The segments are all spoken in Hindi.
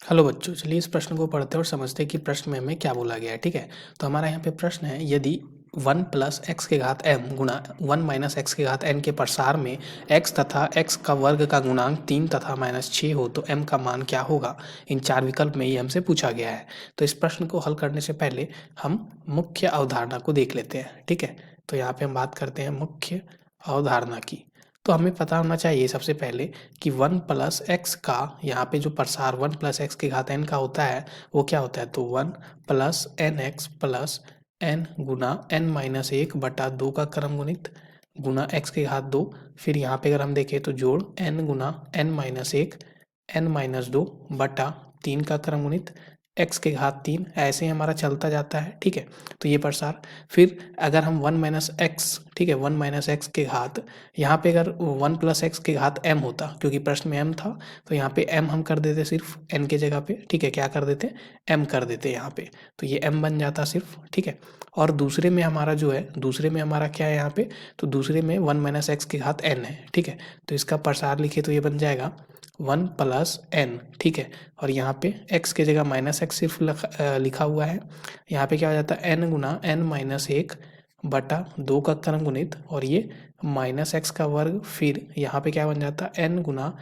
हेलो बच्चों, चलिए इस प्रश्न को पढ़ते हैं और समझते हैं कि प्रश्न में हमें क्या बोला गया है। ठीक है, तो हमारा यहाँ पे प्रश्न है, यदि 1 प्लस एक्स के घात m गुणा 1 माइनस एक्स के घात n के प्रसार में x तथा x का वर्ग का गुणांक 3 तथा -6 हो तो m का मान क्या होगा। इन 4 विकल्प में ये हमसे पूछा गया है। तो इस प्रश्न को हल करने से पहले हम मुख्य अवधारणा को देख लेते हैं। ठीक है, तो यहाँ पे हम बात करते हैं मुख्य अवधारणा की। तो हमें पता होना चाहिए सबसे पहले कि 1 प्लस एक्स का यहाँ पे जो प्रसार 1 प्लस एक्स की घात n का होता है वो क्या होता है। तो 1 plus n x plus n गुना n माइनस 1/2 का क्रम गुणित गुना x की घात 2। फिर यहाँ पे अगर हम देखें तो जोड़ n गुना n माइनस 1 n माइनस 2/3 का क्रम गुणित x के घात 3। ऐसे ही हमारा चलता जाता है। ठीक है, तो ये प्रसार। फिर अगर हम 1 माइनस एक्स, ठीक है, 1 माइनस एक्स के घात, यहाँ पे अगर 1 प्लस एक्स के घात m होता, क्योंकि प्रश्न में m था तो यहाँ पे m हम कर देते सिर्फ n के जगह पे। ठीक है, क्या कर देते, m कर देते यहाँ पे, तो ये m बन जाता सिर्फ। ठीक है, और दूसरे में हमारा जो है, दूसरे में हमारा क्या है यहाँ पे, तो दूसरे में 1 माइनस एक्स की घात n है। ठीक है, तो इसका प्रसार लिखे तो ये बन जाएगा 1 प्लस n। ठीक है, और यहाँ पे x के जगह माइनस एक्स सिर्फ लिखा हुआ है। यहाँ पे क्या हो जाता है n गुना n माइनस 1/2 का क्रम गुणित और ये माइनस एक्स का वर्ग। फिर यहाँ पे क्या बन जाता है n गुना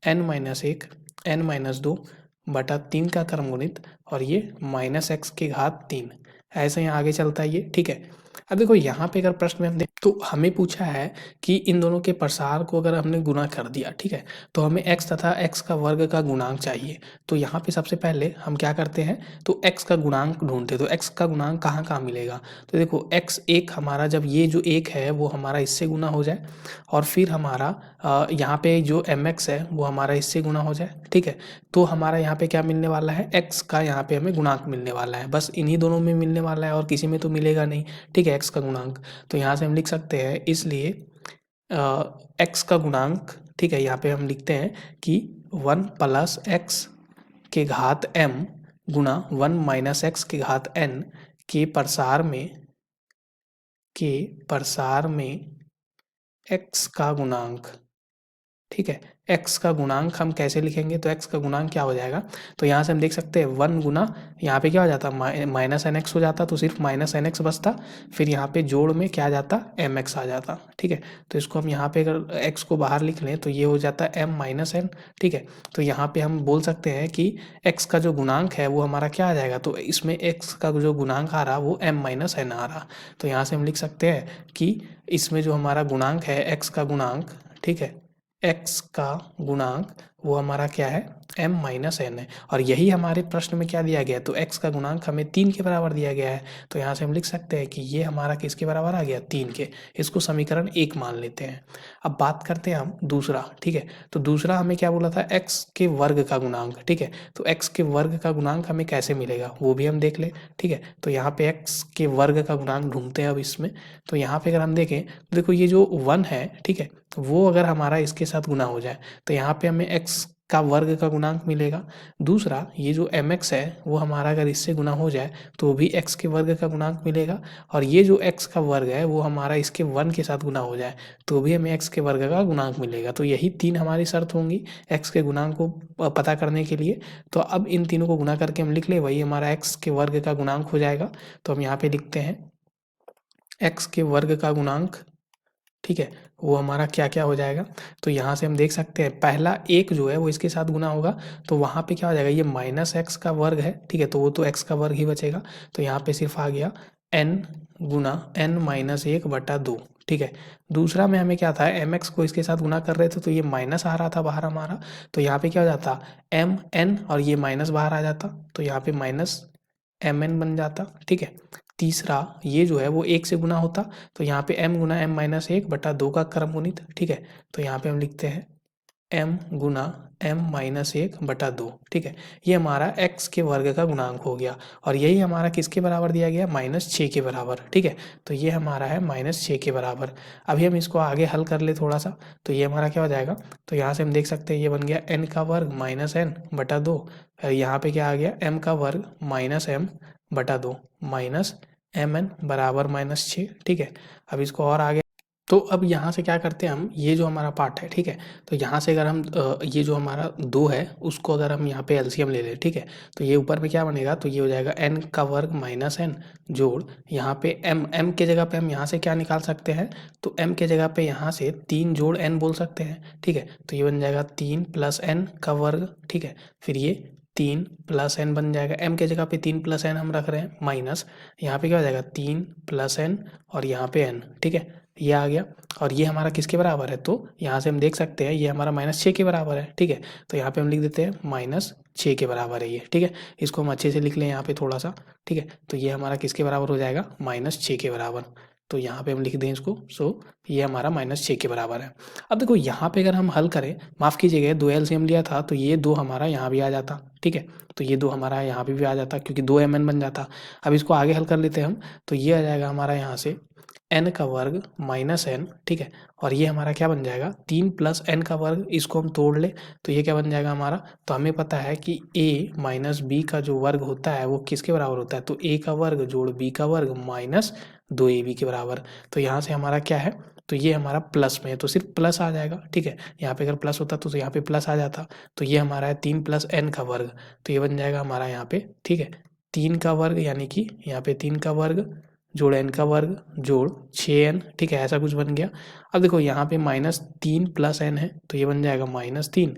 n माइनस 1 n माइनस 2/3 का क्रम गुणित और ये माइनस एक्स की घात 3। ऐसे यहाँ आगे चलता है ये। ठीक है, अब देखो यहाँ पे अगर प्रश्न में हम देख तो हमें पूछा है कि इन दोनों के प्रसार को अगर हमने गुणा कर दिया, ठीक है, तो हमें x तथा x का वर्ग का गुणांक चाहिए। तो यहाँ पे सबसे पहले हम क्या करते हैं, तो x का गुणांक ढूंढते हैं। तो x का गुणांक कहाँ कहाँ मिलेगा, तो देखो x एक हमारा, जब ये जो एक है वो हमारा इससे गुना हो जाए और फिर हमारा यहाँ पे जो mx है वो हमारा इससे गुना हो जाए। ठीक है, तो हमारा यहाँ पे क्या मिलने वाला है, x का यहाँ पे हमें गुणांक मिलने वाला है। बस इन्हीं दोनों में मिलने वाला है और किसी में तो मिलेगा नहीं। ठीक है, x का गुणांक, तो यहाँ से हम लिख सकते हैं, इसलिए x का गुणांक, ठीक है, यहाँ पे हम लिखते हैं कि 1 प्लस एक्स के घात m गुना 1 माइनस एक्स के घात n के प्रसार में x का गुणांक। ठीक है, x का गुणांक हम कैसे लिखेंगे, तो x का गुणांक क्या हो जाएगा, तो यहाँ से हम देख सकते हैं 1 गुना, यहाँ पे क्या हो जाता, माइनस एन एक्स हो जाता, तो सिर्फ माइनस एन एक्स बचता। फिर यहाँ पे जोड़ में क्या आ जाता, एम एक्स आ जाता। ठीक है, तो इसको हम यहाँ पे अगर x को बाहर लिख लें तो ये हो जाता है m माइनस एन। ठीक है, तो यहाँ पे हम बोल सकते हैं कि x का जो गुणांक है वो हमारा क्या आ जाएगा, तो इसमें x का जो गुणांक आ रहा वो m माइनस एन आ रहा। तो यहाँ से हम लिख सकते हैं कि इसमें जो हमारा गुणांक है x का गुणांक, ठीक है, x का गुणांक वो हमारा क्या है, m माइनस एन है। और यही हमारे प्रश्न में क्या दिया गया है, तो x का गुणांक हमें 3 के बराबर दिया गया है। तो यहाँ से हम लिख सकते हैं कि ये हमारा किसके बराबर आ गया, 3 के। इसको समीकरण 1 मान लेते हैं। अब बात करते हैं हम दूसरा। ठीक है, तो दूसरा हमें क्या बोला था, x के वर्ग का गुणांक। ठीक है, तो x के वर्ग का गुणांक हमें कैसे मिलेगा वो भी हम देख ले। ठीक है, तो यहाँ पे x के वर्ग का गुणांक ढूंढते हैं अब इसमें। तो यहाँ पे अगर हम देखें तो देखो ये जो 1 है, ठीक है, वो अगर हमारा इसके साथ गुना हो जाए तो यहाँ पे हमें x का वर्ग का गुणांक मिलेगा। दूसरा ये जो mx है वो हमारा अगर इससे गुना हो जाए तो भी x के वर्ग का गुणांक मिलेगा। और ये जो x का वर्ग है वो हमारा इसके 1 के साथ गुना हो जाए तो भी हमें x के वर्ग का गुणांक मिलेगा। तो यही 3 हमारी शर्त होंगी x के गुणांक को पता करने के लिए। तो अब इन तीनों को गुना करके हम लिख ले, वही हमारा x के वर्ग का गुणांक हो जाएगा। तो हम यहाँ पे लिखते हैं x के वर्ग का गुणांक। ठीक है, वो हमारा क्या क्या हो जाएगा, तो यहाँ से हम देख सकते हैं पहला एक जो है वो इसके साथ गुना होगा तो वहाँ पे क्या हो जाएगा, ये माइनस एक्स का वर्ग है। ठीक है, तो वो तो एक्स का वर्ग ही बचेगा। तो यहाँ पे सिर्फ आ गया n गुना n माइनस 1/2। ठीक है, दूसरा में हमें क्या था, एम एक्स को इसके साथ गुना कर रहे थे तो ये माइनस आ रहा था बाहर हमारा, तो यहाँ पे क्या हो जाता, एम एन और ये माइनस बाहर आ जाता, तो यहाँ पे माइनस एम एन बन जाता। ठीक है, तीसरा ये जो है वो 1 से गुना होता तो यहाँ पे m गुना m माइनस 1/2 का क्रम गुणित। ठीक है, तो यहाँ पे हम लिखते हैं m गुना m माइनस 1/2। ठीक है, ये हमारा x के वर्ग का गुणांक हो गया और यही हमारा किसके बराबर दिया गया, -6 के बराबर। ठीक है, तो ये हमारा है -6 के बराबर। अभी हम इसको आगे हल कर ले थोड़ा सा, तो ये हमारा क्या हो जाएगा, तो यहाँ से हम देख सकते हैं ये बन गया n का वर्ग माइनस n/2। यहाँ पे क्या आ गया, m का वर्ग माइनस m/2 माइनस mn बराबर -6। ठीक है, अब इसको और आगे तो अब यहाँ से क्या करते हैं हम, ये जो हमारा पार्ट है, ठीक है, तो यहाँ से अगर हम ये जो हमारा 2 है उसको अगर हम यहाँ पे एलसीएम ले लें, ठीक है, तो ये ऊपर में क्या बनेगा, तो ये हो जाएगा n का वर्ग माइनस n जोड़ यहाँ पे m के जगह पे हम यहाँ से क्या निकाल सकते हैं, तो m के जगह पे यहाँ से 3 जोड़ n बोल सकते हैं, ठीक है, तो ये बन जाएगा 3 प्लस n का वर्ग, ठीक है, फिर ये 3 प्लस n बन जाएगा, m के जगह पे 3 प्लस n हम रख रहे हैं, माइनस यहाँ पे क्या हो जाएगा 3 प्लस n और यहाँ पे n, ठीक है, ये आ गया। और ये हमारा किसके बराबर है, तो यहाँ से हम देख सकते हैं ये हमारा -6 के बराबर है, ठीक है, तो यहाँ पे हम लिख देते हैं -6 के बराबर है ये, ठीक है, इसको हम अच्छे से लिख लें यहाँ पे थोड़ा सा, ठीक है, तो ये हमारा किसके बराबर हो जाएगा, -6 के बराबर, तो यहाँ पे हम लिख दें इसको, सो ये हमारा -6 के बराबर है। अब देखो यहाँ पे अगर हम हल करें, माफ़ कीजिएगा 2 एलसीएम लिया था तो ये 2 हमारा यहाँ भी आ जाता, ठीक है, तो ये 2 हमारा यहाँ पे भी आ जाता क्योंकि 2 mn बन जाता। अब इसको आगे हल कर लेते हैं हम, तो ये आ जाएगा हमारा यहाँ से n का वर्ग माइनस n, ठीक है, और ये हमारा क्या बन जाएगा 3 प्लस n का वर्ग, इसको हम तोड़ ले तो ये क्या बन जाएगा हमारा, तो हमें पता है कि a माइनस बी का जो वर्ग होता है वो किसके बराबर होता है, तो a का वर्ग जोड़ b का वर्ग माइनस 2ab के बराबर। तो यहाँ से हमारा क्या है, तो ये हमारा प्लस में है तो सिर्फ प्लस आ जाएगा, ठीक है, यहाँ पे अगर प्लस होता तो यहाँ पे प्लस आ जाता, तो ये हमारा है 3 प्लस n का वर्ग, तो ये बन जाएगा हमारा यहाँ पे, ठीक है, 3 का वर्ग यानी कि यहाँ पे 3 का वर्ग जोड़ n का वर्ग जोड़ 6n, ठीक है, ऐसा कुछ बन गया। अब देखो यहाँ पे -3 प्लस n है तो ये बन जाएगा -3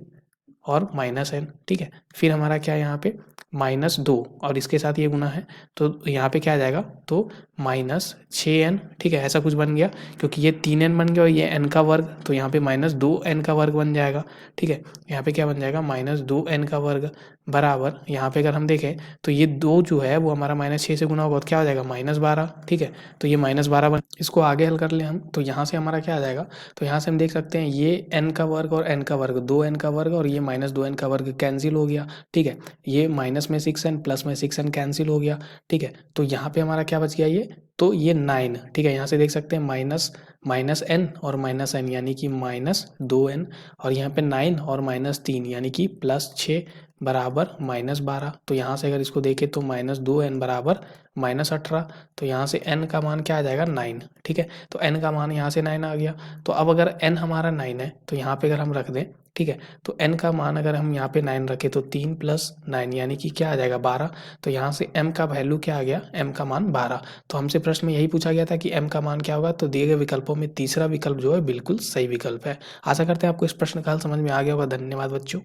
और -n, ठीक है, फिर हमारा क्या है यहाँ पे -2 और इसके साथ ये गुना है तो यहाँ पे क्या आ जाएगा, तो -6n, ठीक है, ऐसा कुछ बन गया क्योंकि ये 3n बन गया और ये n का वर्ग, तो यहाँ पे -2n का वर्ग बन जाएगा, ठीक है, यहाँ पे क्या बन जाएगा -2n का वर्ग बराबर, यहाँ पे अगर हम देखें तो ये 2 जो है वो हमारा -6 से गुना होगा तो क्या हो जाएगा -12, ठीक है, तो ये -12 बन, इसको आगे हल कर ले हम तो यहाँ से हमारा क्या आ जाएगा, तो यहाँ से हम देख सकते हैं ये n का वर्ग और n का वर्ग 2n का वर्ग और ये -2n का वर्ग कैंसिल हो गया, ठीक है, ये माइनस में 6n प्लस में 6n कैंसिल हो गया, ठीक है, तो यहाँ पे हमारा क्या बच गया ये, तो ये 9, ठीक है, यहाँ से देख सकते हैं माइनस n और -n यानी कि -2n और यहाँ पे 9 और -3 यानी कि +6 बराबर -12, तो यहाँ से अगर इसको देखें तो -2n बराबर -18, तो यहाँ से n का मान क्या आ जाएगा 9, ठीक है, तो n का मान यहाँ से 9 आ गया। तो अब अगर n हमारा 9 है तो यहाँ पे अगर हम रख दें, ठीक है, तो n का मान अगर हम यहाँ पे 9 रखें तो 3 + 9 यानी कि क्या आ जाएगा 12, तो यहाँ से m का वैल्यू क्या आ गया, m का मान 12। तो हमसे प्रश्न में यही पूछा गया था कि m का मान क्या होगा, तो दिए गए विकल्पों में तीसरा विकल्प जो है बिल्कुल सही विकल्प है। आशा करते हैं आपको इस प्रश्न का हल समझ में आ गया होगा। धन्यवाद बच्चों।